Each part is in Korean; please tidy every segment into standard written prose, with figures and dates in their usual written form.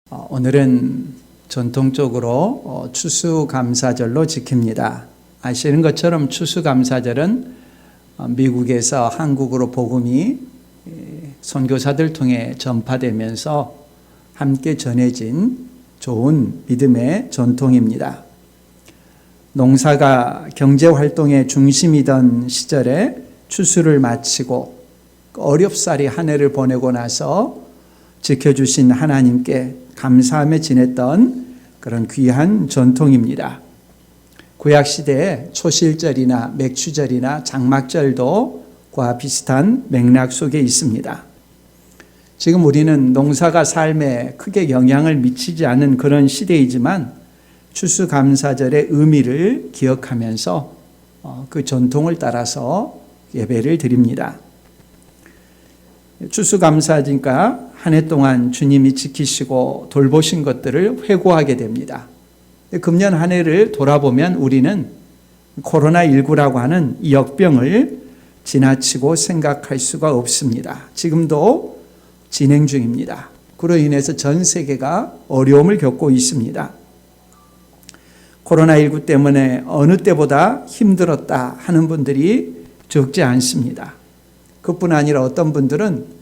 오늘은 전통적으로 추수감사절로 지킵니다. 아시는 것처럼 추수감사절은 미국에서 한국으로 복음이 선교사들 통해 전파되면서 함께 전해진 좋은 믿음의 전통입니다. 농사가 경제활동의 중심이던 시절에 추수를 마치고 어렵사리 한 해를 보내고 나서 지켜주신 하나님께 감사하며 지냈던 그런 귀한 전통입니다. 구약시대에 초실절이나 맥추절이나 장막절도 그와 비슷한 맥락 속에 있습니다. 지금 우리는 농사가 삶에 크게 영향을 미치지 않는 그런 시대이지만 추수감사절의 의미를 기억하면서 그 전통을 따라서 예배를 드립니다. 추수감사니까 한 해 동안 주님이 지키시고 돌보신 것들을 회고하게 됩니다. 금년 한 해를 돌아보면 우리는 코로나19라고 하는 이 역병을 지나치고 생각할 수가 없습니다. 지금도 진행 중입니다. 그로 인해서 전 세계가 어려움을 겪고 있습니다. 코로나19 때문에 어느 때보다 힘들었다 하는 분들이 적지 않습니다. 그뿐 아니라 어떤 분들은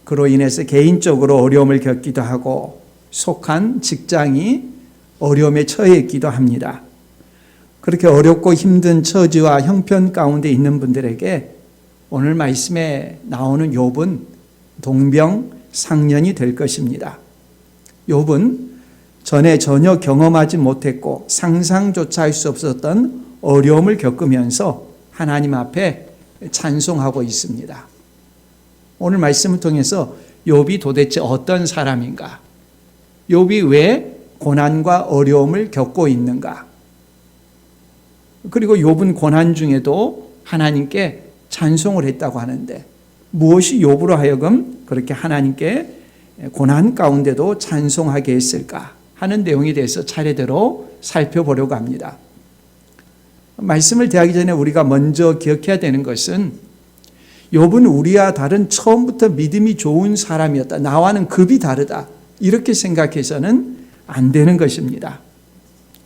그로 인해서 개인적으로 어려움을 겪기도 하고 속한 직장이 어려움에 처해 있기도 합니다. 그렇게 어렵고 힘든 처지와 형편 가운데 있는 분들에게 오늘 말씀에 나오는 욥은 동병상련이 될 것입니다. 욥은 전에 전혀 경험하지 못했고 상상조차 할 수 없었던 어려움을 겪으면서 하나님 앞에 찬송하고 있습니다. 오늘 말씀을 통해서 욥이 도대체 어떤 사람인가? 욥이 왜 고난과 어려움을 겪고 있는가? 그리고 욥은 고난 중에도 하나님께 찬송을 했다고 하는데 무엇이 욥으로 하여금 그렇게 하나님께 고난 가운데도 찬송하게 했을까 하는 내용에 대해서 차례대로 살펴보려고 합니다. 말씀을 대하기 전에 우리가 먼저 기억해야 되는 것은 욥은 우리와 다른 처음부터 믿음이 좋은 사람이었다. 나와는 급이 다르다. 이렇게 생각해서는 안 되는 것입니다.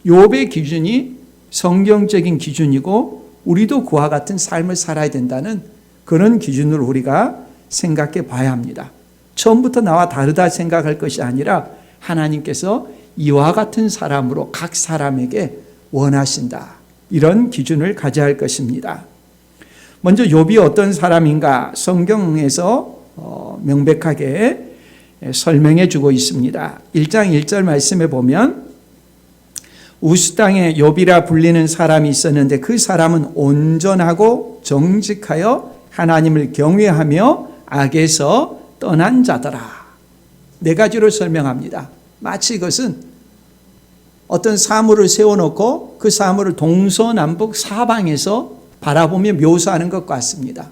욥의 기준이 성경적인 기준이고 우리도 그와 같은 삶을 살아야 된다는 그런 기준을 우리가 생각해 봐야 합니다. 처음부터 나와 다르다 생각할 것이 아니라 하나님께서 이와 같은 사람으로 각 사람에게 원하신다. 이런 기준을 가져야 할 것입니다. 먼저 욥이 어떤 사람인가 성경에서 명백하게 설명해 주고 있습니다. 1장 1절 말씀에 보면 우스 땅에 욥이라 불리는 사람이 있었는데 그 사람은 온전하고 정직하여 하나님을 경외하며 악에서 떠난 자더라. 네 가지로 설명합니다. 마치 이것은 어떤 사물을 세워놓고 그 사물을 동서남북 사방에서 바라보며 묘사하는 것 같습니다.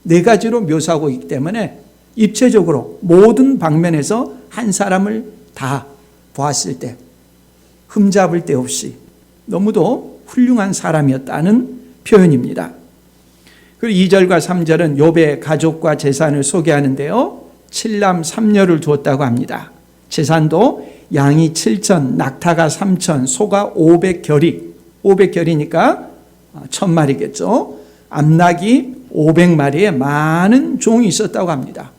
네 가지로 묘사하고 있기 때문에 입체적으로 모든 방면에서 한 사람을 다 보았을 때 흠잡을 데 없이 너무도 훌륭한 사람이었다는 표현입니다. 그리고 2절과 3절은 욥의 가족과 재산을 소개하는데요. 7남 3녀를 두었다고 합니다. 재산도 양이 7천, 낙타가 3천, 소가 500결이, 500결이니까 1000마리겠죠. 암낙이 500마리에 많은 종이 있었다고 합니다.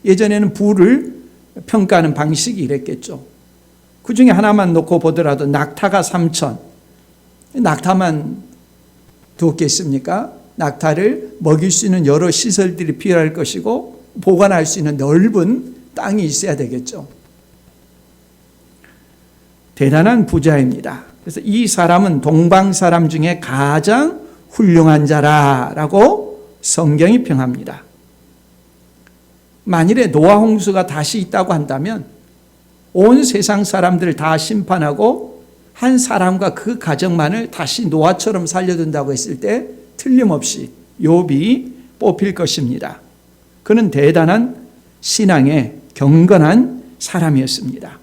예전에는 부를 평가하는 방식이 이랬겠죠. 그 중에 하나만 놓고 보더라도 낙타가 3000, 낙타만 두었겠습니까? 낙타를 먹일 수 있는 여러 시설들이 필요할 것이고 보관할 수 있는 넓은 땅이 있어야 되겠죠. 대단한 부자입니다. 그래서 이 사람은 동방 사람 중에 가장 훌륭한 자라라고 성경이 평합니다. 만일에 노아 홍수가 다시 있다고 한다면 온 세상 사람들을 다 심판하고 한 사람과 그 가정만을 다시 노아처럼 살려둔다고 했을 때 틀림없이 욥이 뽑힐 것입니다. 그는 대단한 신앙의 경건한 사람이었습니다.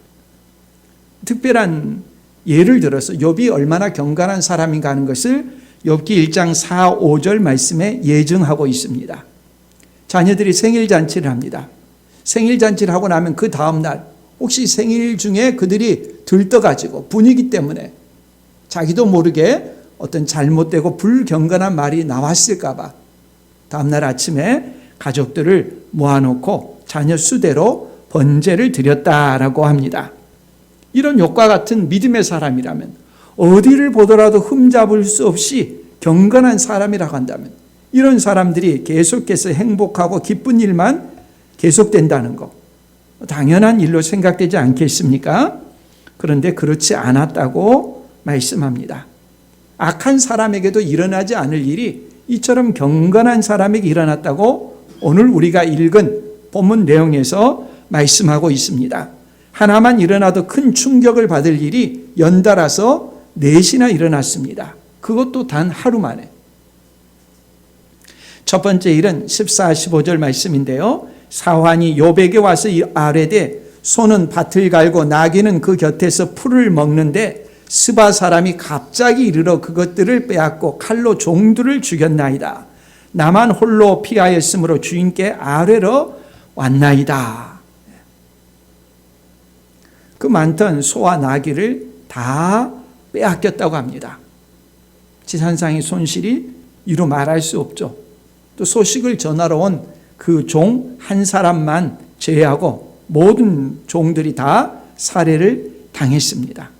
특별한 예를 들어서 욥이 얼마나 경건한 사람인가 하는 것을 욥기 1장 4, 5절 말씀에 예증하고 있습니다. 자녀들이 생일잔치를 합니다. 생일잔치를 하고 나면 그 다음날 혹시 생일 중에 그들이 들떠가지고 분위기 때문에 자기도 모르게 어떤 잘못되고 불경건한 말이 나왔을까봐 다음날 아침에 가족들을 모아놓고 자녀 수대로 번제를 드렸다라고 합니다. 이런 욕과 같은 믿음의 사람이라면, 어디를 보더라도 흠잡을 수 없이 경건한 사람이라고 한다면, 이런 사람들이 계속해서 행복하고 기쁜 일만 계속된다는 거, 당연한 일로 생각되지 않겠습니까? 그런데 그렇지 않았다고 말씀합니다. 악한 사람에게도 일어나지 않을 일이 이처럼 경건한 사람에게 일어났다고 오늘 우리가 읽은 본문 내용에서 말씀하고 있습니다. 하나만 일어나도 큰 충격을 받을 일이 연달아서 4시나 일어났습니다. 그것도 단 하루 만에. 첫 번째 일은 14, 15절 말씀인데요. 사환이 욥에게 와서 아뢰되 소는 밭을 갈고 나귀는 그 곁에서 풀을 먹는데 스바 사람이 갑자기 이르러 그것들을 빼앗고 칼로 종들을 죽였나이다. 나만 홀로 피하였으므로 주인께 아뢰러 왔나이다. 그 많던 소와 나귀를 다 빼앗겼다고 합니다. 지산상의 손실이 이루 말할 수 없죠. 또 소식을 전하러 온 그 종 한 사람만 제외하고 모든 종들이 다 살해를 당했습니다.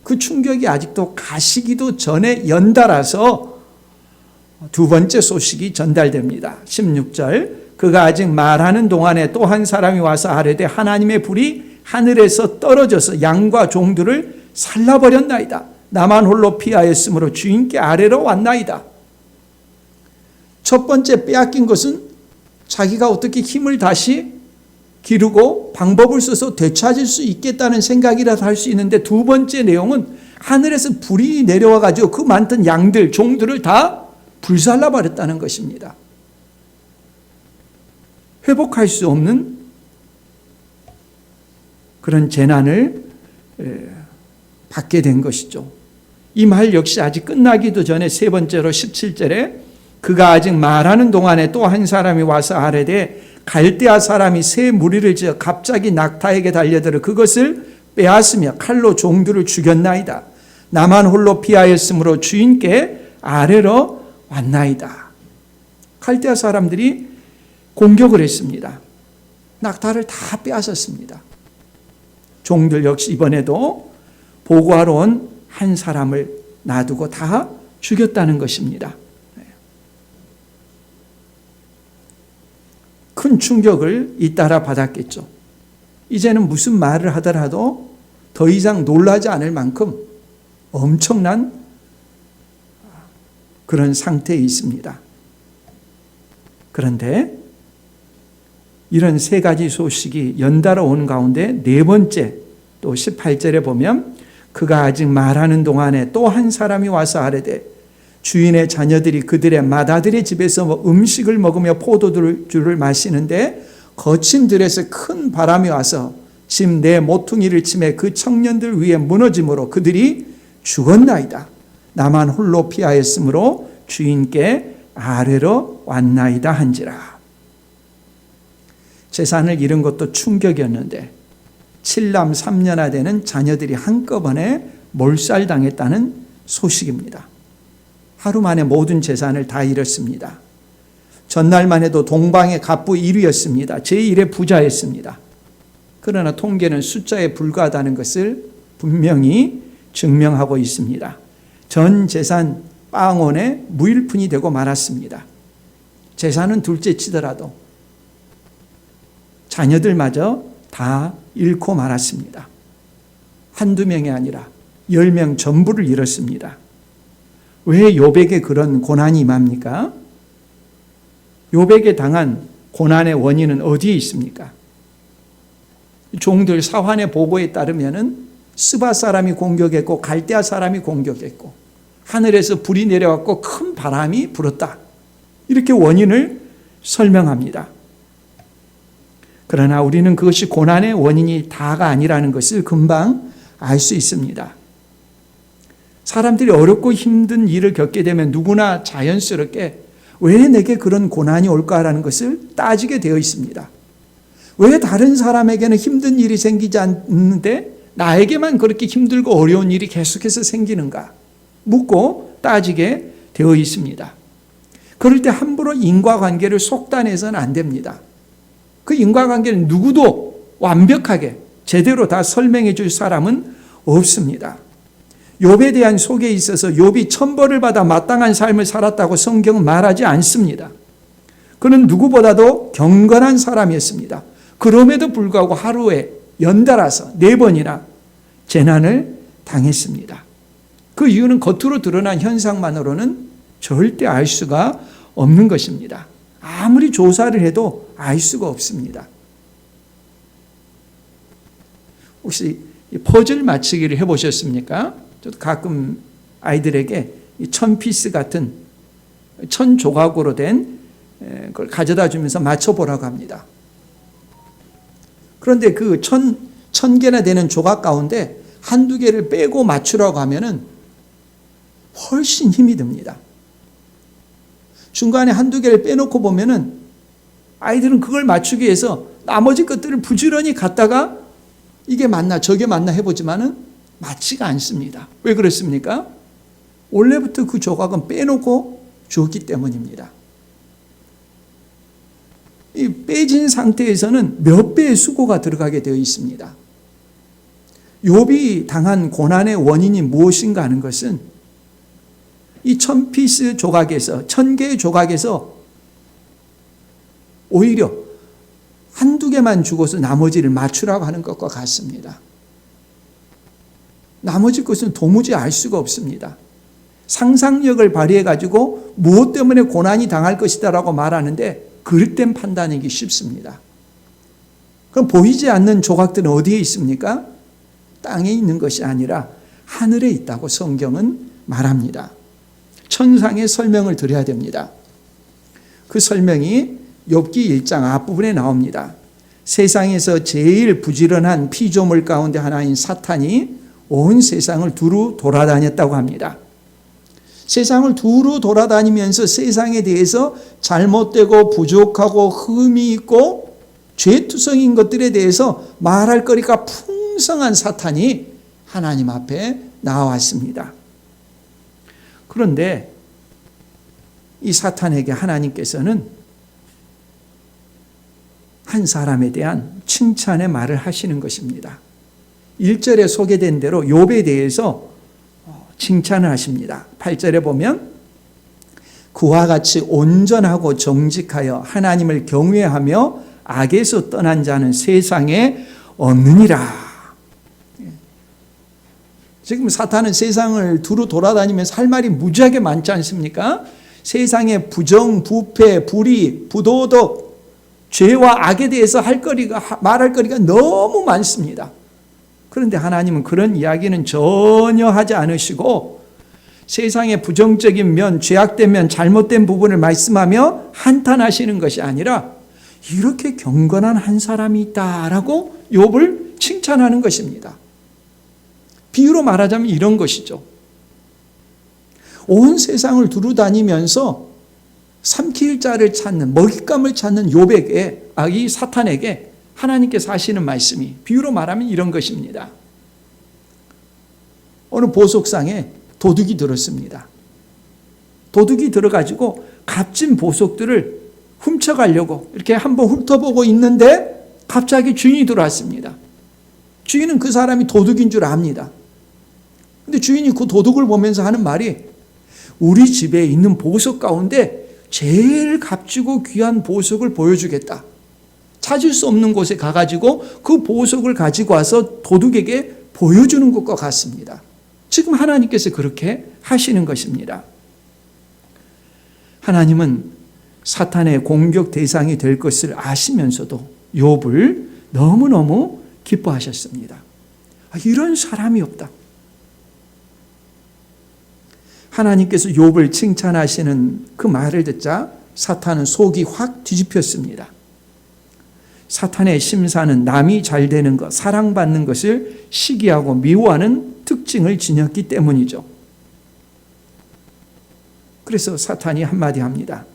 그 충격이 아직도 가시기도 전에 연달아서 두 번째 소식이 전달됩니다. 16절, 그가 아직 말하는 동안에 또 한 사람이 와서 아뢰되 하나님의 불이 하늘에서 떨어져서 양과 종들을 살라버렸나이다. 나만 홀로 피하였으므로 주인께 아뢰러 왔나이다. 첫 번째 빼앗긴 것은 자기가 어떻게 힘을 다시 기르고 방법을 써서 되찾을 수 있겠다는 생각이라도 할 수 있는데, 두 번째 내용은 하늘에서 불이 내려와 가지고 그 많던 양들, 종들을 다 불살라 버렸다는 것입니다. 회복할 수 없는 그런 재난을 받게 된 것이죠. 이 말 역시 아직 끝나기도 전에 세 번째로 17절에 그가 아직 말하는 동안에 또 한 사람이 와서 아뢰되 갈대아 사람이 새 무리를 지어 갑자기 낙타에게 달려들어 그것을 빼앗으며 칼로 종들을 죽였나이다. 나만 홀로 피하였으므로 주인께 아뢰러 왔나이다. 갈대아 사람들이 공격을 했습니다. 낙타를 다 빼앗았습니다. 종들 역시 이번에도 보고하러 온 한 사람을 놔두고 다 죽였다는 것입니다. 큰 충격을 잇따라 받았겠죠. 이제는 무슨 말을 하더라도 더 이상 놀라지 않을 만큼 엄청난 그런 상태에 있습니다. 그런데 이런 세 가지 소식이 연달아 오는 가운데 네 번째, 또 18절에 보면 그가 아직 말하는 동안에 또 한 사람이 와서 아뢰되 주인의 자녀들이 그들의 맏아들의 집에서 음식을 먹으며 포도주를 마시는데 거친 들에서 큰 바람이 와서 집 내 모퉁이를 치매 그 청년들 위에 무너짐으로 그들이 죽었나이다. 나만 홀로 피하였으므로 주인께 아뢰러 왔나이다 한지라. 재산을 잃은 것도 충격이었는데 7남 3녀나 되는 자녀들이 한꺼번에 몰살당했다는 소식입니다. 하루 만에 모든 재산을 다 잃었습니다. 전날만 해도 동방의 갑부 1위였습니다. 제1의 부자였습니다. 그러나 통계는 숫자에 불과하다는 것을 분명히 증명하고 있습니다. 전 재산 빵원에 무일푼이 되고 말았습니다. 재산은 둘째 치더라도 자녀들마저 다 잃고 말았습니다. 한두 명이 아니라 10명 전부를 잃었습니다. 왜 욥에게 그런 고난이 임합니까? 욥에게 당한 고난의 원인은 어디에 있습니까? 종들 사환의 보고에 따르면은 스바 사람이 공격했고 갈대아 사람이 공격했고 하늘에서 불이 내려왔고 큰 바람이 불었다. 이렇게 원인을 설명합니다. 그러나 우리는 그것이 고난의 원인이 다가 아니라는 것을 금방 알 수 있습니다. 사람들이 어렵고 힘든 일을 겪게 되면 누구나 자연스럽게 왜 내게 그런 고난이 올까라는 것을 따지게 되어 있습니다. 왜 다른 사람에게는 힘든 일이 생기지 않는데 나에게만 그렇게 힘들고 어려운 일이 계속해서 생기는가 묻고 따지게 되어 있습니다. 그럴 때 함부로 인과관계를 속단해서는 안 됩니다. 그 인과관계는 누구도 완벽하게 제대로 다 설명해 줄 사람은 없습니다. 욥에 대한 소개에 있어서 욥이 천벌을 받아 마땅한 삶을 살았다고 성경은 말하지 않습니다. 그는 누구보다도 경건한 사람이었습니다. 그럼에도 불구하고 하루에 연달아서 4번이나 재난을 당했습니다. 그 이유는 겉으로 드러난 현상만으로는 절대 알 수가 없는 것입니다. 아무리 조사를 해도 알 수가 없습니다. 혹시 퍼즐 맞추기를 해보셨습니까? 저도 가끔 아이들에게 1000피스 같은 1000조각으로 된 걸 가져다 주면서 맞춰보라고 합니다. 그런데 그 1000개나 되는 조각 가운데 한두 개를 빼고 맞추라고 하면은 훨씬 힘이 듭니다. 중간에 한두 개를 빼놓고 보면은 아이들은 그걸 맞추기 위해서 나머지 것들을 부지런히 갖다가 이게 맞나 저게 맞나 해보지만은 맞지가 않습니다. 왜 그렇습니까? 원래부터 그 조각은 빼놓고 주었기 때문입니다. 이 빼진 상태에서는 몇 배의 수고가 들어가게 되어 있습니다. 욥이 당한 고난의 원인이 무엇인가 하는 것은 이 1000피스 조각에서 1000개의 조각에서 오히려 한두 개만 주고서 나머지를 맞추라고 하는 것과 같습니다. 나머지 것은 도무지 알 수가 없습니다. 상상력을 발휘해 가지고 무엇 때문에 고난이 당할 것이다라고 말하는데 그릇된 판단이기 쉽습니다. 그럼 보이지 않는 조각들은 어디에 있습니까? 땅에 있는 것이 아니라 하늘에 있다고 성경은 말합니다. 천상의 설명을 드려야 됩니다. 그 설명이 욥기 1장 앞부분에 나옵니다. 세상에서 제일 부지런한 피조물 가운데 하나인 사탄이 온 세상을 두루 돌아다녔다고 합니다. 세상을 두루 돌아다니면서 세상에 대해서 잘못되고 부족하고 흠이 있고 죄투성인 것들에 대해서 말할 거리가 풍성한 사탄이 하나님 앞에 나왔습니다. 그런데 이 사탄에게 하나님께서는 한 사람에 대한 칭찬의 말을 하시는 것입니다. 1절에 소개된 대로 욥에 대해서 칭찬을 하십니다. 8절에 보면 그와 같이 온전하고 정직하여 하나님을 경외하며 악에서 떠난 자는 세상에 없느니라. 지금 사탄은 세상을 두루 돌아다니면서 할 말이 무지하게 많지 않습니까? 세상의 부정, 부패, 불의, 부도덕, 죄와 악에 대해서 말할 거리가 너무 많습니다. 그런데 하나님은 그런 이야기는 전혀 하지 않으시고 세상의 부정적인 면, 죄악된 면, 잘못된 부분을 말씀하며 한탄하시는 것이 아니라 이렇게 경건한 한 사람이 있다라고 욥을 칭찬하는 것입니다. 비유로 말하자면 이런 것이죠. 온 세상을 두루 다니면서 삼킬 자를 찾는, 먹잇감을 찾는 욥에게, 이 사탄에게 하나님께서 하시는 말씀이 비유로 말하면 이런 것입니다. 어느 보석상에 도둑이 들었습니다. 도둑이 들어가지고 값진 보석들을 훔쳐가려고 이렇게 한번 훑어보고 있는데 갑자기 주인이 들어왔습니다. 주인은 그 사람이 도둑인 줄 압니다. 근데 주인이 그 도둑을 보면서 하는 말이 우리 집에 있는 보석 가운데 제일 값지고 귀한 보석을 보여주겠다. 찾을 수 없는 곳에 가가지고 그 보석을 가지고 와서 도둑에게 보여주는 것과 같습니다. 지금 하나님께서 그렇게 하시는 것입니다. 하나님은 사탄의 공격 대상이 될 것을 아시면서도 욥을 너무너무 기뻐하셨습니다. 이런 사람이 없다. 하나님께서 욥을 칭찬하시는 그 말을 듣자 사탄은 속이 확 뒤집혔습니다. 사탄의 심사는 남이 잘 되는 것, 사랑받는 것을 시기하고 미워하는 특징을 지녔기 때문이죠. 그래서 사탄이 한마디 합니다.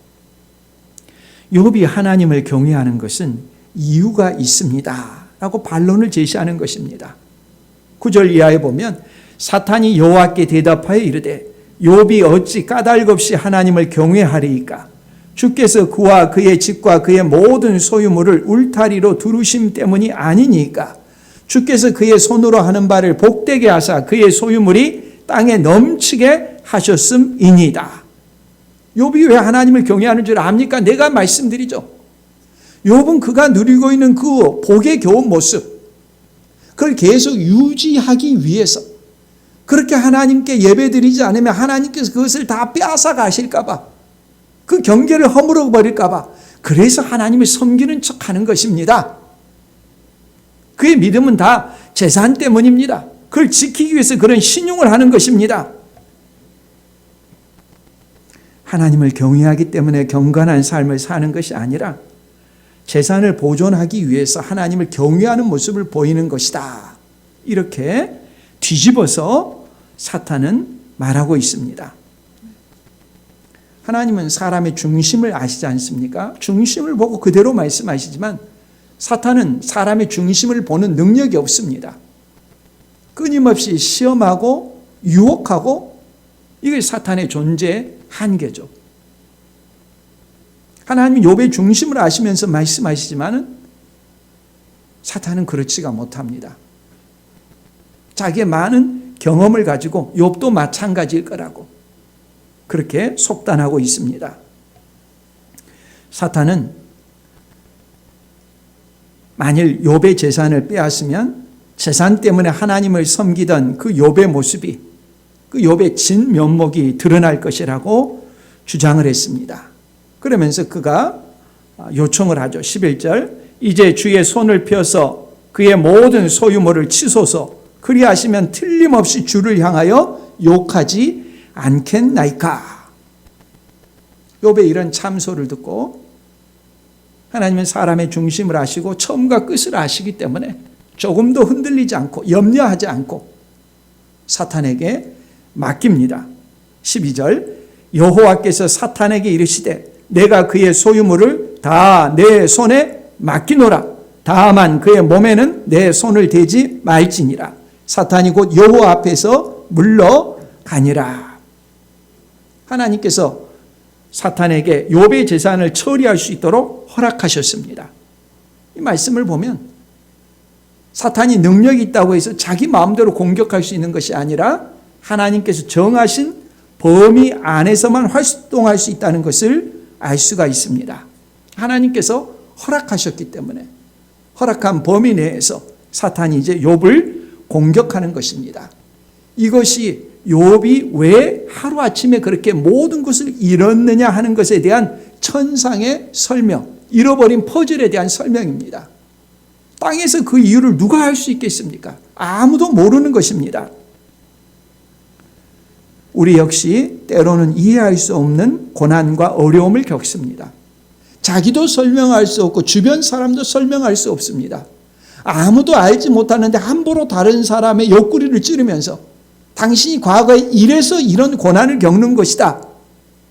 욥이 하나님을 경외하는 것은 이유가 있습니다 라고 반론을 제시하는 것입니다. 9절 이하에 보면 사탄이 여호와께 대답하여 이르되 욥이 어찌 까닭 없이 하나님을 경외하리이까? 주께서 그와 그의 집과 그의 모든 소유물을 울타리로 두르심 때문이 아니니까? 주께서 그의 손으로 하는 바를 복되게 하사 그의 소유물이 땅에 넘치게 하셨음이니이다. 욥이 왜 하나님을 경외하는 줄 압니까? 내가 말씀드리죠. 욥은 그가 누리고 있는 그 복의 겨운 모습, 그걸 계속 유지하기 위해서, 그렇게 하나님께 예배드리지 않으면 하나님께서 그것을 다 빼앗아 가실까 봐, 그 경계를 허물어 버릴까 봐, 그래서 하나님을 섬기는 척하는 것입니다. 그의 믿음은 다 재산 때문입니다. 그걸 지키기 위해서 그런 신용을 하는 것입니다. 하나님을 경외하기 때문에 경건한 삶을 사는 것이 아니라 재산을 보존하기 위해서 하나님을 경외하는 모습을 보이는 것이다. 이렇게 뒤집어서 사탄은 말하고 있습니다. 하나님은 사람의 중심을 아시지 않습니까? 중심을 보고 그대로 말씀하시지만 사탄은 사람의 중심을 보는 능력이 없습니다. 끊임없이 시험하고 유혹하고, 이게 사탄의 존재의 한계죠. 하나님은 욥의 중심을 아시면서 말씀하시지만 사탄은 그렇지가 못합니다. 자기의 많은 경험을 가지고 욥도 마찬가지일 거라고 그렇게 속단하고 있습니다. 사탄은 만일 욥의 재산을 빼앗으면 재산 때문에 하나님을 섬기던 그 욥의 모습이, 그 욥의 진면목이 드러날 것이라고 주장을 했습니다. 그러면서 그가 요청을 하죠. 11절, 이제 주의 손을 펴서 그의 모든 소유물을 치소서. 그리하시면 틀림없이 주를 향하여 욕하지 않겠나이까. 욥의 이런 참소를 듣고 하나님은 사람의 중심을 아시고 처음과 끝을 아시기 때문에 조금도 흔들리지 않고 염려하지 않고 사탄에게 맡깁니다. 12절, 여호와께서 사탄에게 이르시되 내가 그의 소유물을 다 내 손에 맡기노라. 다만 그의 몸에는 내 손을 대지 말지니라. 사탄이 곧 여호와 앞에서 물러가니라. 하나님께서 사탄에게 욥의 재산을 처리할 수 있도록 허락하셨습니다. 이 말씀을 보면 사탄이 능력이 있다고 해서 자기 마음대로 공격할 수 있는 것이 아니라 하나님께서 정하신 범위 안에서만 활동할 수 있다는 것을 알 수가 있습니다. 하나님께서 허락하셨기 때문에 허락한 범위 내에서 사탄이 이제 욥을 공격하는 것입니다. 이것이 욥이 왜 하루아침에 그렇게 모든 것을 잃었느냐 하는 것에 대한 천상의 설명, 잃어버린 퍼즐에 대한 설명입니다. 땅에서 그 이유를 누가 알 수 있겠습니까? 아무도 모르는 것입니다. 우리 역시 때로는 이해할 수 없는 고난과 어려움을 겪습니다. 자기도 설명할 수 없고 주변 사람도 설명할 수 없습니다. 아무도 알지 못하는데 함부로 다른 사람의 옆구리를 찌르면서 당신이 과거에 이래서 이런 고난을 겪는 것이다,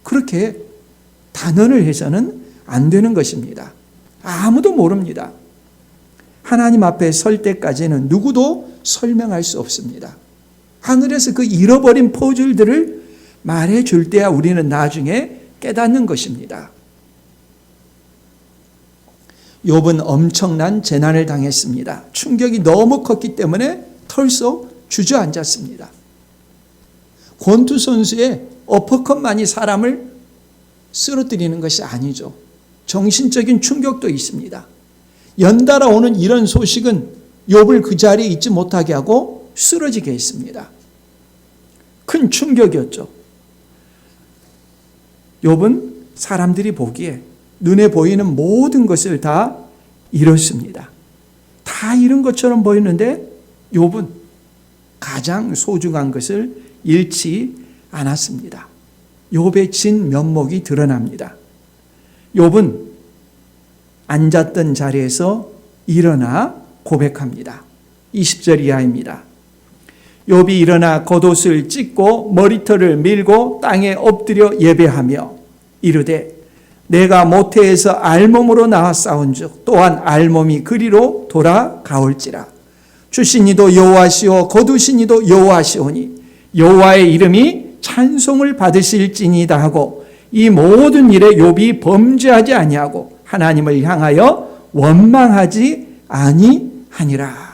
그렇게 단언을 해서는 안 되는 것입니다. 아무도 모릅니다. 하나님 앞에 설 때까지는 누구도 설명할 수 없습니다. 하늘에서 그 잃어버린 퍼즐들을 말해줄 때야 우리는 나중에 깨닫는 것입니다. 욥은 엄청난 재난을 당했습니다. 충격이 너무 컸기 때문에 털썩 주저앉았습니다. 권투 선수의 어퍼컷만이 사람을 쓰러뜨리는 것이 아니죠. 정신적인 충격도 있습니다. 연달아 오는 이런 소식은 욥을 그 자리에 있지 못하게 하고 쓰러지게 했습니다. 큰 충격이었죠. 욥은 사람들이 보기에 눈에 보이는 모든 것을 다 잃었습니다. 다 잃은 것처럼 보이는데 욥은 가장 소중한 것을 잃지 않았습니다. 욥의 진면목이 드러납니다. 욥은 앉았던 자리에서 일어나 고백합니다. 20절 이하입니다. 욥이 일어나 겉옷을 찢고 머리털을 밀고 땅에 엎드려 예배하며 이르되 내가 모태에서 알몸으로 나와 싸운즉 또한 알몸이 그리로 돌아가올지라. 주신 이도 여호와시오 거두신 이도 여호와시오니 여호와의 이름이 찬송을 받으실지니이다 하고 이 모든 일에 욥이 범죄하지 아니하고 하나님을 향하여 원망하지 아니하니라.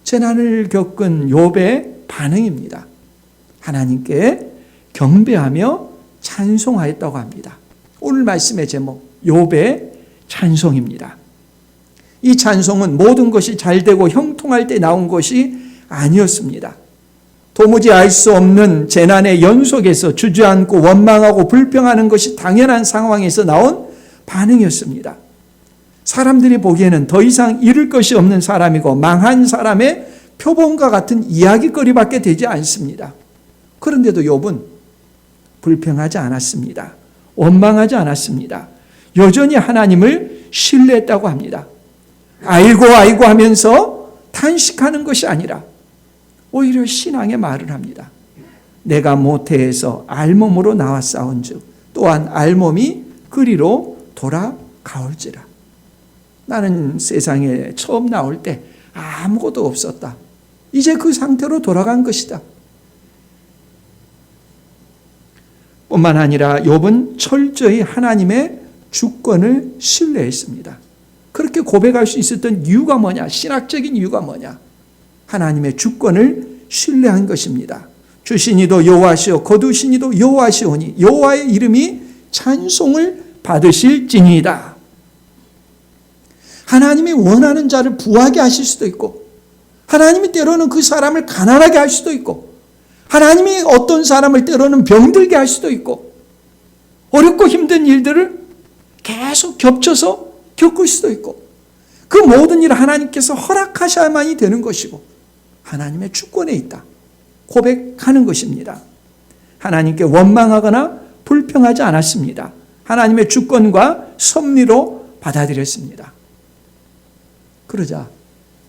재난을 겪은 욥의 반응입니다. 하나님께 경배하며 찬송하였다고 합니다. 오늘 말씀의 제목 욥의 찬송입니다. 이 찬송은 모든 것이 잘되고 형통할 때 나온 것이 아니었습니다. 도무지 알 수 없는 재난의 연속에서 주저앉고 원망하고 불평하는 것이 당연한 상황에서 나온 반응이었습니다. 사람들이 보기에는 더 이상 잃을 것이 없는 사람이고 망한 사람의 표본과 같은 이야기거리밖에 되지 않습니다. 그런데도 욥은 불평하지 않았습니다. 원망하지 않았습니다. 여전히 하나님을 신뢰했다고 합니다. 아이고 아이고 하면서 탄식하는 것이 아니라 오히려 신앙의 말을 합니다. 내가 모태에서 알몸으로 나와 싸운즉 또한 알몸이 그리로 돌아가올지라. 나는 세상에 처음 나올 때 아무것도 없었다. 이제 그 상태로 돌아간 것이다. 뿐만 아니라 욥은 철저히 하나님의 주권을 신뢰했습니다. 그렇게 고백할 수 있었던 이유가 뭐냐? 신학적인 이유가 뭐냐? 하나님의 주권을 신뢰한 것입니다. 주신 이도 여호와시오 거두신 이도 여호와시오니 여호와의 이름이 찬송을 받으실지니이다. 하나님이 원하는 자를 부하게 하실 수도 있고 하나님이 때로는 그 사람을 가난하게 할 수도 있고 하나님이 어떤 사람을 때로는 병들게 할 수도 있고 어렵고 힘든 일들을 계속 겹쳐서 겪을 수도 있고 그 모든 일을 하나님께서 허락하셔야만이 되는 것이고 하나님의 주권에 있다. 고백하는 것입니다. 하나님께 원망하거나 불평하지 않았습니다. 하나님의 주권과 섭리로 받아들였습니다. 그러자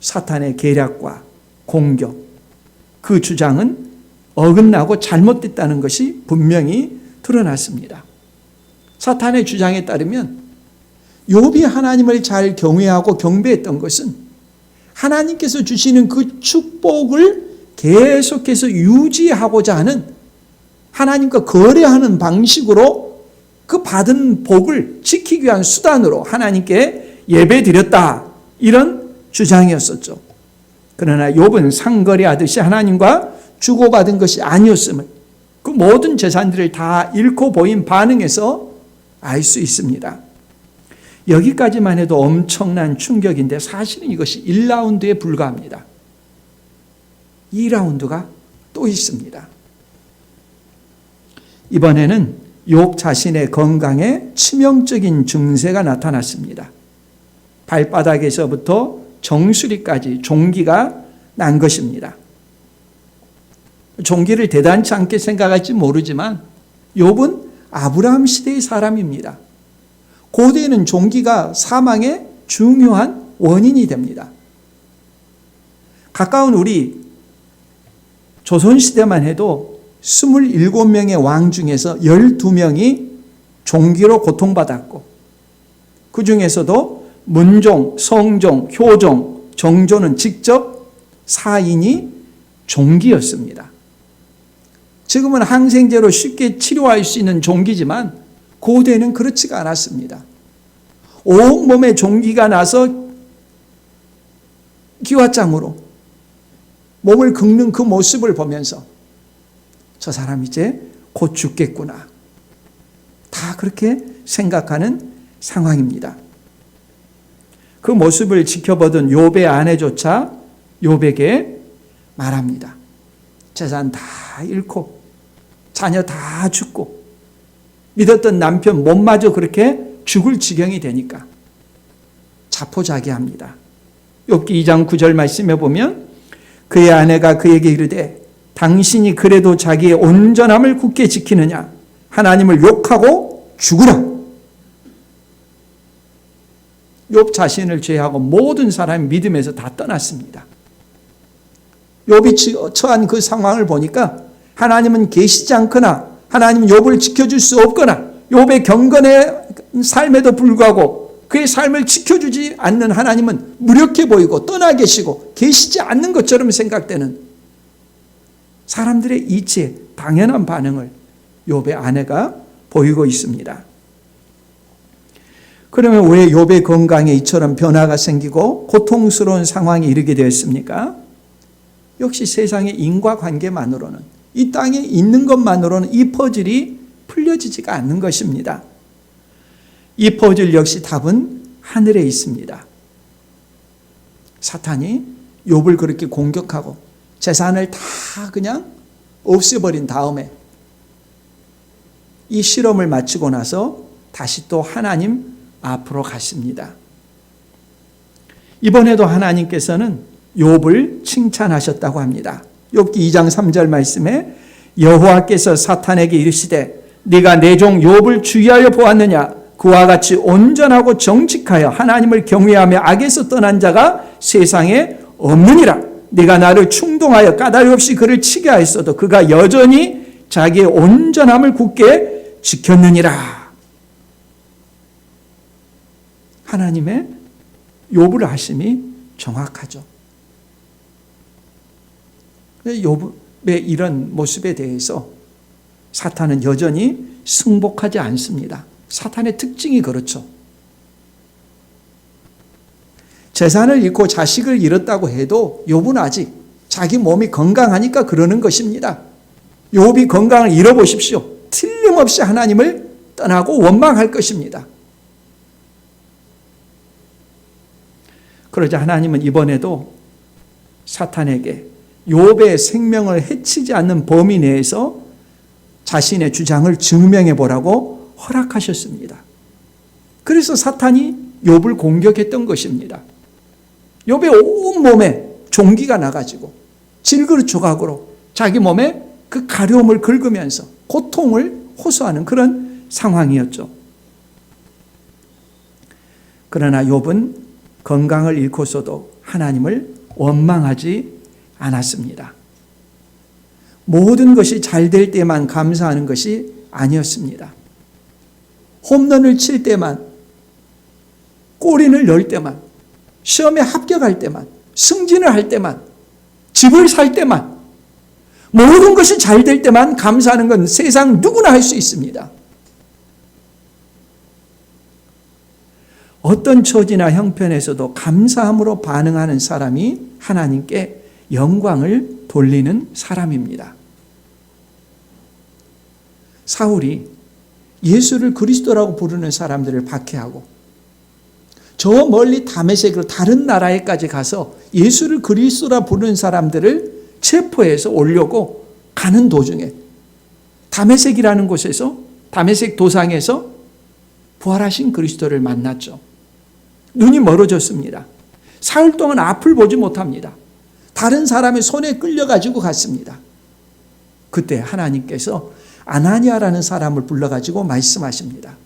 사탄의 계략과 공격, 그 주장은 어긋나고 잘못됐다는 것이 분명히 드러났습니다. 사탄의 주장에 따르면 욥이 하나님을 잘 경외하고 경배했던 것은 하나님께서 주시는 그 축복을 계속해서 유지하고자 하는 하나님과 거래하는 방식으로 그 받은 복을 지키기 위한 수단으로 하나님께 예배드렸다. 이런 주장이었었죠. 그러나 욥은 상거래하듯이 하나님과 주고받은 것이 아니었음을 그 모든 재산들을 다 잃고 보인 반응에서 알 수 있습니다. 여기까지만 해도 엄청난 충격인데 사실은 이것이 1라운드에 불과합니다. 2라운드가 또 있습니다. 이번에는 욥 자신의 건강에 치명적인 증세가 나타났습니다. 발바닥에서부터 정수리까지 종기가 난 것입니다. 종기를 대단치 않게 생각할지 모르지만 욥은 아브라함 시대의 사람입니다. 고대에는 종기가 사망의 중요한 원인이 됩니다. 가까운 우리 조선시대만 해도 27명의 왕 중에서 12명이 종기로 고통받았고 그 중에서도 문종, 성종, 효종, 정조는 직접 사인이 종기였습니다. 지금은 항생제로 쉽게 치료할 수 있는 종기지만 고대는 그렇지가 않았습니다. 온몸에 종기가 나서 기와장으로 몸을 긁는 그 모습을 보면서 저 사람 이제 곧 죽겠구나. 다 그렇게 생각하는 상황입니다. 그 모습을 지켜보던 욥의 아내조차 욥에게 말합니다. 재산 다 잃고 자녀 다 죽고 믿었던 남편 몸마저 그렇게 죽을 지경이 되니까 자포자기합니다. 욥기 2장 9절 말씀에 보면 그의 아내가 그에게 이르되 당신이 그래도 자기의 온전함을 굳게 지키느냐 하나님을 욕하고 죽으라. 욥 자신을 제외하고 모든 사람이 믿음에서 다 떠났습니다. 욥이 처한 그 상황을 보니까 하나님은 계시지 않거나 하나님은 욥을 지켜줄 수 없거나 욥의 경건의 삶에도 불구하고 그의 삶을 지켜주지 않는 하나님은 무력해 보이고 떠나 계시고 계시지 않는 것처럼 생각되는 사람들의 이치에 당연한 반응을 욥의 아내가 보이고 있습니다. 그러면 왜 욥의 건강에 이처럼 변화가 생기고 고통스러운 상황에 이르게 되었습니까? 역시 세상의 인과관계만으로는, 이 땅에 있는 것만으로는 이 퍼즐이 풀려지지가 않는 것입니다. 이 퍼즐 역시 답은 하늘에 있습니다. 사탄이 욥을 그렇게 공격하고 재산을 다 그냥 없애버린 다음에 이 실험을 마치고 나서 다시 또 하나님 앞으로 가십니다. 이번에도 하나님께서는 욥을 칭찬하셨다고 합니다. 욥기 2장 3절 말씀에 여호와께서 사탄에게 이르시되 네가 내 종 욥을 주의하여 보았느냐? 그와 같이 온전하고 정직하여 하나님을 경외하며 악에서 떠난 자가 세상에 없느니라. 네가 나를 충동하여 까닭 없이 그를 치게 하였어도 그가 여전히 자기의 온전함을 굳게 지켰느니라. 하나님의 욥을 하심이 정확하죠. 욥의 이런 모습에 대해서 사탄은 여전히 승복하지 않습니다. 사탄의 특징이 그렇죠. 재산을 잃고 자식을 잃었다고 해도 욥은 아직 자기 몸이 건강하니까 그러는 것입니다. 욥이 건강을 잃어보십시오. 틀림없이 하나님을 떠나고 원망할 것입니다. 그러자 하나님은 이번에도 사탄에게 욥의 생명을 해치지 않는 범위 내에서 자신의 주장을 증명해 보라고 허락하셨습니다. 그래서 사탄이 욥을 공격했던 것입니다. 욥의 온몸에 종기가 나가지고 질그릇 조각으로 자기 몸에 그 가려움을 긁으면서 고통을 호소하는 그런 상황이었죠. 그러나 욥은 건강을 잃고서도 하나님을 원망하지 않았습니다. 모든 것이 잘 될 때만 감사하는 것이 아니었습니다. 홈런을 칠 때만, 골인을 넣을 때만, 시험에 합격할 때만, 승진을 할 때만, 집을 살 때만, 모든 것이 잘 될 때만 감사하는 건 세상 누구나 할 수 있습니다. 어떤 처지나 형편에서도 감사함으로 반응하는 사람이 하나님께 영광을 돌리는 사람입니다. 사울이 예수를 그리스도라고 부르는 사람들을 박해하고 저 멀리 다메섹으로 다른 나라에까지 가서 예수를 그리스도라 부르는 사람들을 체포해서 오려고 가는 도중에 다메섹이라는 곳에서, 다메섹 도상에서 부활하신 그리스도를 만났죠. 눈이 멀어졌습니다. 사흘 동안 앞을 보지 못합니다. 다른 사람의 손에 끌려가지고 갔습니다. 그때 하나님께서 아나니아라는 사람을 불러가지고 말씀하십니다.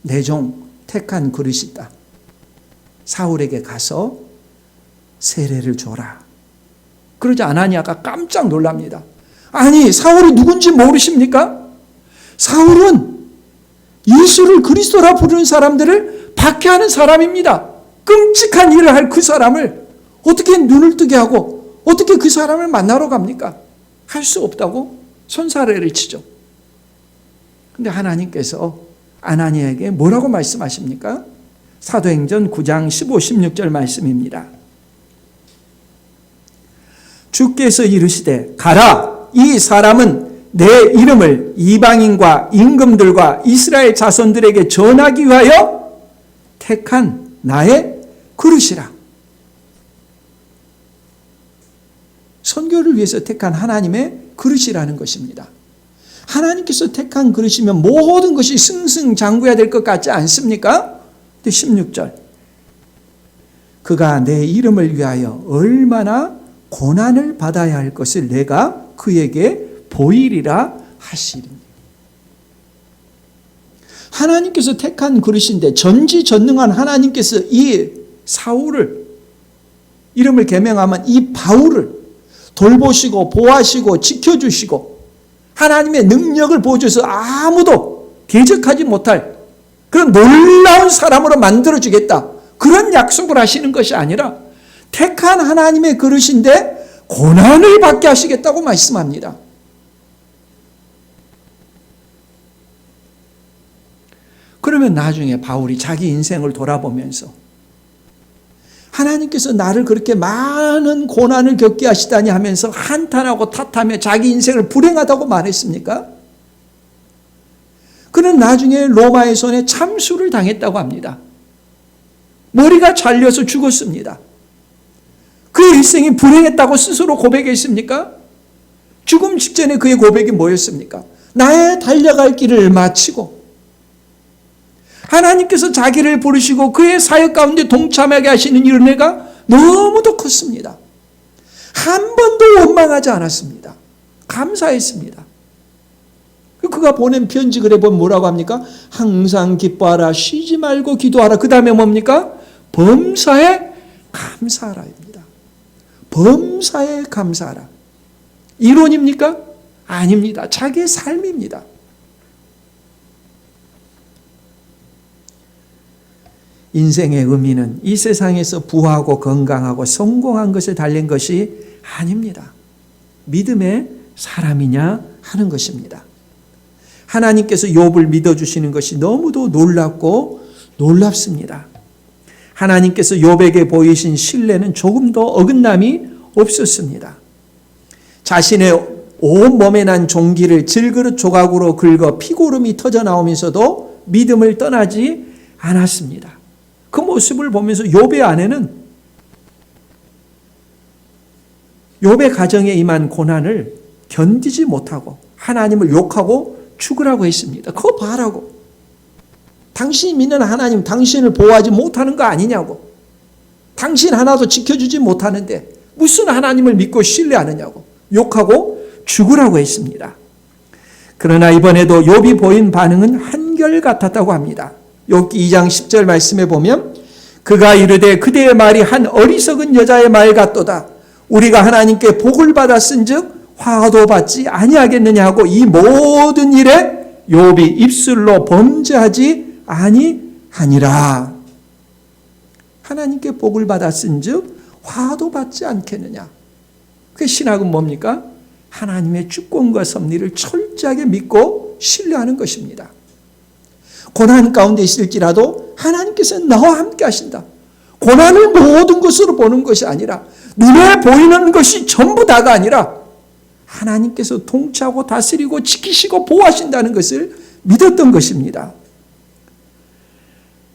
내 종 택한 그릇이 있다. 사울에게 가서 세례를 줘라. 그러자 아나니아가 깜짝 놀랍니다. 아니, 사울이 누군지 모르십니까? 사울은 예수를 그리스도라 부르는 사람들을 박해하는 사람입니다. 끔찍한 일을 할 그 사람을 어떻게 눈을 뜨게 하고 어떻게 그 사람을 만나러 갑니까? 할 수 없다고 손사래를 치죠. 근데 하나님께서 아나니아에게 뭐라고 말씀하십니까? 사도행전 9장 15, 16절 말씀입니다. 주께서 이르시되 가라, 이 사람은 내 이름을 이방인과 임금들과 이스라엘 자손들에게 전하기 위하여 택한 나의 그릇이라. 선교를 위해서 택한 하나님의 그릇이라는 것입니다. 하나님께서 택한 그릇이면 모든 것이 승승장구해야 될 것 같지 않습니까? 16절. 그가 내 이름을 위하여 얼마나 고난을 받아야 할 것을 내가 그에게 보이리라 하시리니. 하나님께서 택한 그릇인데 전지전능한 하나님께서 이 사울을, 이름을 계명하면 이 바울을 돌보시고 보호하시고 지켜주시고 하나님의 능력을 보여줘서 아무도 대적하지 못할 그런 놀라운 사람으로 만들어주겠다. 그런 약속을 하시는 것이 아니라 택한 하나님의 그릇인데 고난을 받게 하시겠다고 말씀합니다. 그러면 나중에 바울이 자기 인생을 돌아보면서 하나님께서 나를 그렇게 많은 고난을 겪게 하시다니 하면서 한탄하고 탓하며 자기 인생을 불행하다고 말했습니까? 그는 나중에 로마의 손에 참수를 당했다고 합니다. 머리가 잘려서 죽었습니다. 그의 일생이 불행했다고 스스로 고백했습니까? 죽음 직전에 그의 고백이 뭐였습니까? 나의 달려갈 길을 마치고 하나님께서 자기를 부르시고 그의 사역 가운데 동참하게 하시는 이 은혜가 너무도 컸습니다. 한 번도 원망하지 않았습니다. 감사했습니다. 그가 보낸 편지 글에 보면 뭐라고 합니까? 항상 기뻐하라, 쉬지 말고 기도하라. 그 다음에 뭡니까? 범사에 감사하라입니다. 범사에 감사하라. 이론입니까? 아닙니다. 자기의 삶입니다. 인생의 의미는 이 세상에서 부하고 건강하고 성공한 것에 달린 것이 아닙니다. 믿음의 사람이냐 하는 것입니다. 하나님께서 욥을 믿어주시는 것이 너무도 놀랍고 놀랍습니다. 하나님께서 욥에게 보이신 신뢰는 조금도 어긋남이 없었습니다. 자신의 온몸에 난 종기를 질그릇 조각으로 긁어 피고름이 터져 나오면서도 믿음을 떠나지 않았습니다. 그 모습을 보면서 욥의 아내는 욥의 가정에 임한 고난을 견디지 못하고 하나님을 욕하고 죽으라고 했습니다. 그거 봐라고. 당신이 믿는 하나님 당신을 보호하지 못하는 거 아니냐고. 당신 하나도 지켜주지 못하는데 무슨 하나님을 믿고 신뢰하느냐고 욕하고 죽으라고 했습니다. 그러나 이번에도 욥이 보인 반응은 한결같았다고 합니다. 욥기 2장 10절 말씀에 보면 그가 이르되 그대의 말이 한 어리석은 여자의 말 같도다. 우리가 하나님께 복을 받았은즉 화도 받지 아니하겠느냐 하고 이 모든 일에 욥이 입술로 범죄하지 아니하니라. 하나님께 복을 받았은즉 화도 받지 않겠느냐. 그 신학은 뭡니까? 하나님의 주권과 섭리를 철저하게 믿고 신뢰하는 것입니다. 고난 가운데 있을지라도 하나님께서 나와 함께 하신다. 고난을 모든 것으로 보는 것이 아니라 눈에 보이는 것이 전부 다가 아니라 하나님께서 통치하고 다스리고 지키시고 보호하신다는 것을 믿었던 것입니다.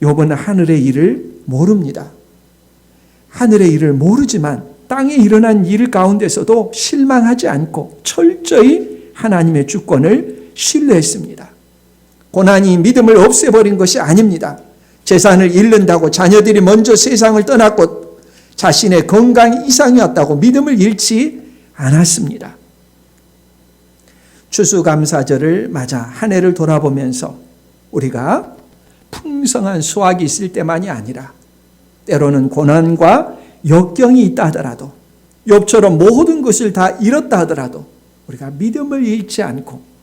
욥은 하늘의 일을 모릅니다. 하늘의 일을 모르지만 땅에 일어난 일 가운데서도 실망하지 않고 철저히 하나님의 주권을 신뢰했습니다. 고난이 믿음을 없애버린 것이 아닙니다. 재산을 잃는다고 자녀들이 먼저 세상을 떠났고 자신의 건강이 이상이 왔다고 믿음을 잃지 않았습니다. 추수감사절을 맞아 한 해를 돌아보면서 우리가 풍성한 수확이 있을 때만이 아니라 때로는 고난과 역경이 있다 하더라도 욥처럼 모든 것을 다 잃었다 하더라도 우리가 믿음을 잃지 않고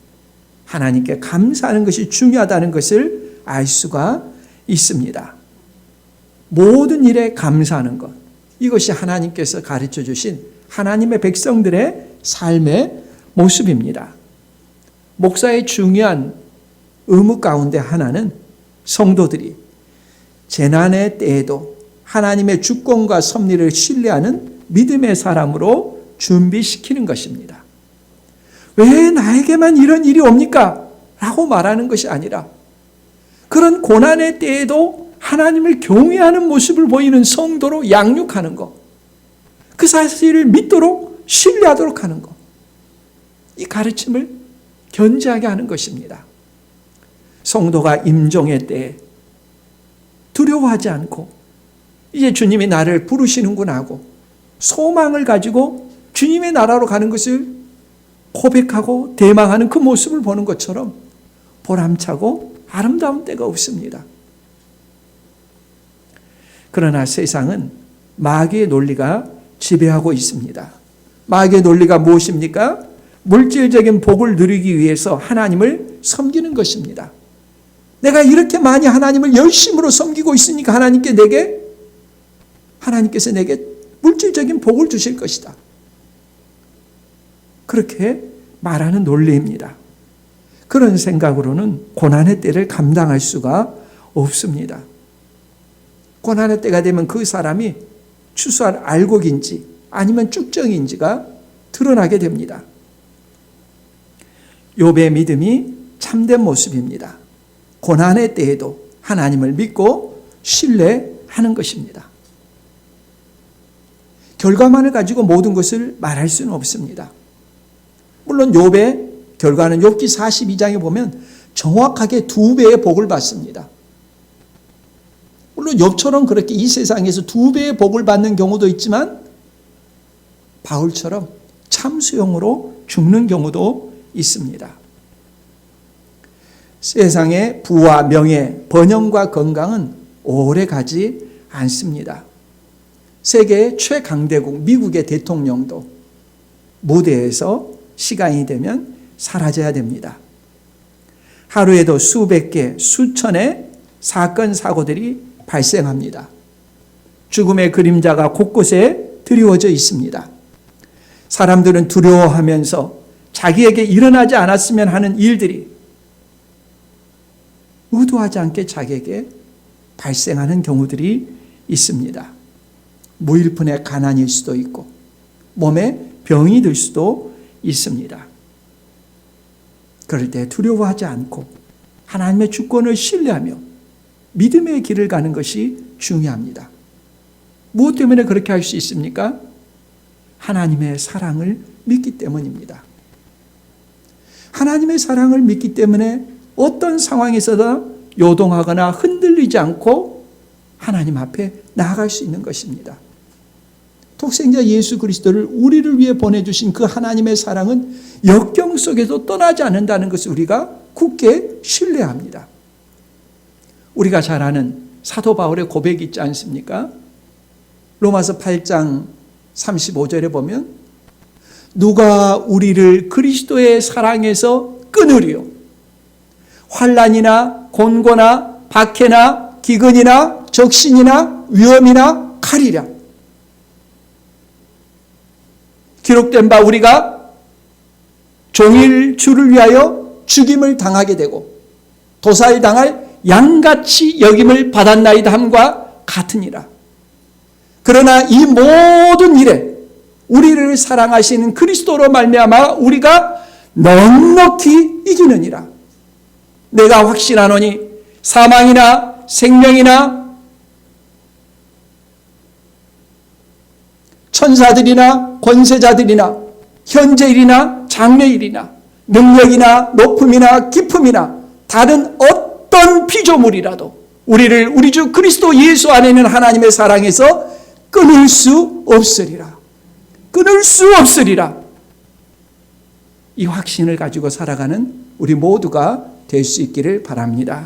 하나님께 감사하는 것이 중요하다는 것을 알 수가 있습니다. 모든 일에 감사하는 것, 이것이 하나님께서 가르쳐 주신 하나님의 백성들의 삶의 모습입니다. 목사의 중요한 의무 가운데 하나는 성도들이 재난의 때에도 하나님의 주권과 섭리를 신뢰하는 믿음의 사람으로 준비시키는 것입니다. 왜 나에게만 이런 일이 옵니까? 라고 말하는 것이 아니라 그런 고난의 때에도 하나님을 경외하는 모습을 보이는 성도로 양육하는 것, 그 사실을 믿도록 신뢰하도록 하는 것, 이 가르침을 견지하게 하는 것입니다. 성도가 임종의 때에 두려워하지 않고 이제 주님이 나를 부르시는구나 하고 소망을 가지고 주님의 나라로 가는 것을 고백하고 대망하는 그 모습을 보는 것처럼 보람차고 아름다운 때가 없습니다. 그러나 세상은 마귀의 논리가 지배하고 있습니다. 마귀의 논리가 무엇입니까? 물질적인 복을 누리기 위해서 하나님을 섬기는 것입니다. 내가 이렇게 많이 하나님을 열심으로 섬기고 있으니까 하나님께서 내게 물질적인 복을 주실 것이다. 그렇게 말하는 논리입니다. 그런 생각으로는 고난의 때를 감당할 수가 없습니다. 고난의 때가 되면 그 사람이 추수한 알곡인지 아니면 쭉정인지가 드러나게 됩니다. 욥의 믿음이 참된 모습입니다. 고난의 때에도 하나님을 믿고 신뢰하는 것입니다. 결과만을 가지고 모든 것을 말할 수는 없습니다. 물론 욥의 결과는 욥기 42장에 보면 정확하게 2배의 복을 받습니다. 물론 욥처럼 그렇게 이 세상에서 2배의 복을 받는 경우도 있지만 바울처럼 참수형으로 죽는 경우도 있습니다. 세상의 부와 명예, 번영과 건강은 오래 가지 않습니다. 세계의 최강대국 미국의 대통령도 무대에서 시간이 되면 사라져야 됩니다. 하루에도 수백 개, 수천의 사건, 사고들이 발생합니다. 죽음의 그림자가 곳곳에 드리워져 있습니다. 사람들은 두려워하면서 자기에게 일어나지 않았으면 하는 일들이 의도하지 않게 자기에게 발생하는 경우들이 있습니다. 무일푼의 가난일 수도 있고 몸에 병이 들 수도 있습니다. 그럴 때 두려워하지 않고 하나님의 주권을 신뢰하며 믿음의 길을 가는 것이 중요합니다. 무엇 때문에 그렇게 할 수 있습니까? 하나님의 사랑을 믿기 때문입니다. 하나님의 사랑을 믿기 때문에 어떤 상황에서도 요동하거나 흔들리지 않고 하나님 앞에 나아갈 수 있는 것입니다. 독생자 예수 그리스도를 우리를 위해 보내주신 그 하나님의 사랑은 역경 속에도 떠나지 않는다는 것을 우리가 굳게 신뢰합니다. 우리가 잘 아는 사도 바울의 고백이 있지 않습니까? 로마서 8장 35절에 보면 누가 우리를 그리스도의 사랑에서 끊으리요? 환난이나 곤고나 박해나 기근이나 적신이나 위험이나 칼이랴. 기록된 바 우리가 종일 주를 위하여 죽임을 당하게 되고 도살당할 양같이 여김을 받았나이다 함과 같으니라. 그러나 이 모든 일에 우리를 사랑하시는 그리스도로 말미암아 우리가 넉넉히 이기느니라. 내가 확신하노니 사망이나 생명이나 천사들이나 권세자들이나 현재일이나 장래일이나 능력이나 높음이나 깊음이나 다른 어떤 피조물이라도 우리를 우리 주 그리스도 예수 안에 있는 하나님의 사랑에서 끊을 수 없으리라. 끊을 수 없으리라. 이 확신을 가지고 살아가는 우리 모두가 될 수 있기를 바랍니다.